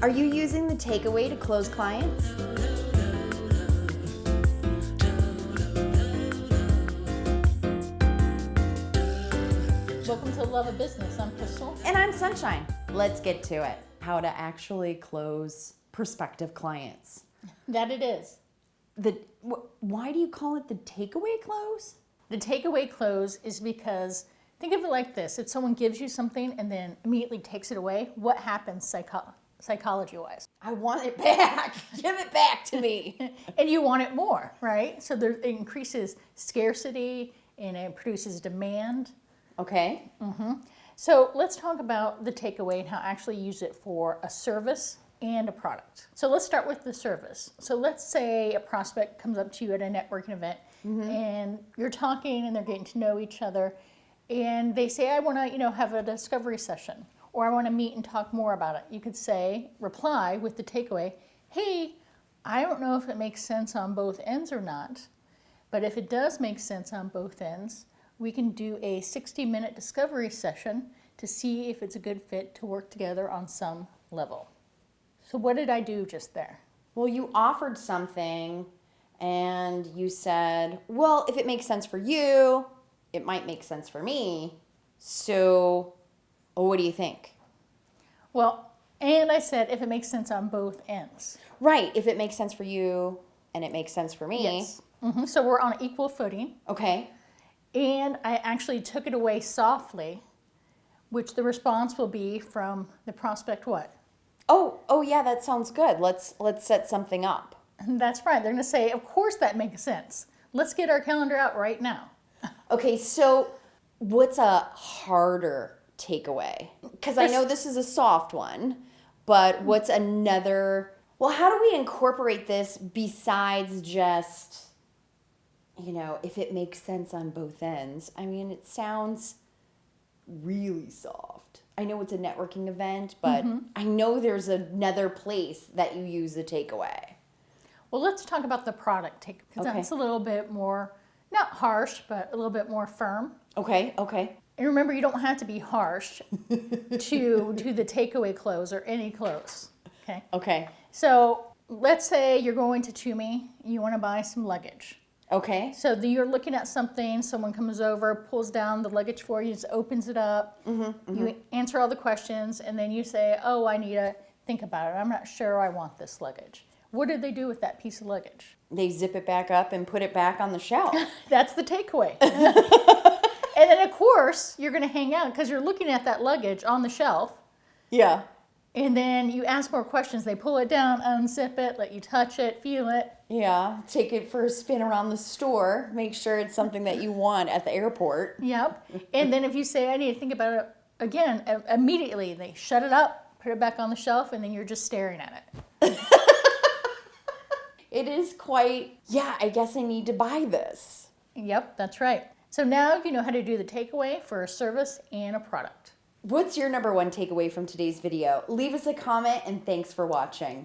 Are you using the takeaway to close clients? Welcome to Love of Business. I'm Crystal. And I'm Sunshine. Let's get to it. How to actually close prospective clients. That it is. Why do you call it the takeaway close? The takeaway close is because, think of it like this. If someone gives you something and then immediately takes it away, what happens psychology-wise? I want it back. Give it back to me. And you want it more, right? So it increases scarcity and it produces demand. Okay. So let's talk about the takeaway and how to actually use it for a service and a product. So let's start with the service. So let's say a prospect comes up to you at a networking event and you're talking and they're getting to know each other and they say, I want to, have a discovery session or I want to meet and talk more about it. You could reply with the takeaway, hey, I don't know if it makes sense on both ends or not, but if it does make sense on both ends, we can do a 60-minute discovery session to see if it's a good fit to work together on some level. So what did I do just there? Well, you offered something and you said, well, if it makes sense for you, it might make sense for me. So what do you think? Well, and I said if it makes sense on both ends. Right. If it makes sense for you and it makes sense for me. Yes. So we're on equal footing. Okay. And I actually took it away softly, which the response will be from the prospect what? Oh yeah, that sounds good. Let's set something up. And that's right. They're going to say, of course that makes sense. Let's get our calendar out right now. Okay, so what's a harder takeaway? Because I know this is a soft one, but what's another? Well, how do we incorporate this besides just, if it makes sense on both ends? I mean, it sounds really soft. I know it's a networking event, but I know there's another place that you use the takeaway. Well, let's talk about the product take because Okay. that's a little bit more, not harsh, but a little bit more firm. Okay. And remember, you don't have to be harsh to the takeaway close or any close. Okay. So let's say you're going to Toomey, you want to buy some luggage. Okay. So you're looking at something, someone comes over, pulls down the luggage for you, just opens it up, you answer all the questions, and then you say, oh, I need to think about it. I'm not sure I want this luggage. What did they do with that piece of luggage? They zip it back up and put it back on the shelf. That's the takeaway. And then, of course, you're going to hang out because you're looking at that luggage on the shelf. Yeah. And then you ask more questions. They pull it down, unzip it, let you touch it, feel it. Yeah. Take it for a spin around the store. Make sure it's something that you want at the airport. Yep. And then if you say, I need to think about it again, immediately they shut it up, put it back on the shelf, and then you're just staring at it. It is quite, I guess I need to buy this. Yep, that's right. So now you know how to do the takeaway for a service and a product. What's your number one takeaway from today's video? Leave us a comment and thanks for watching.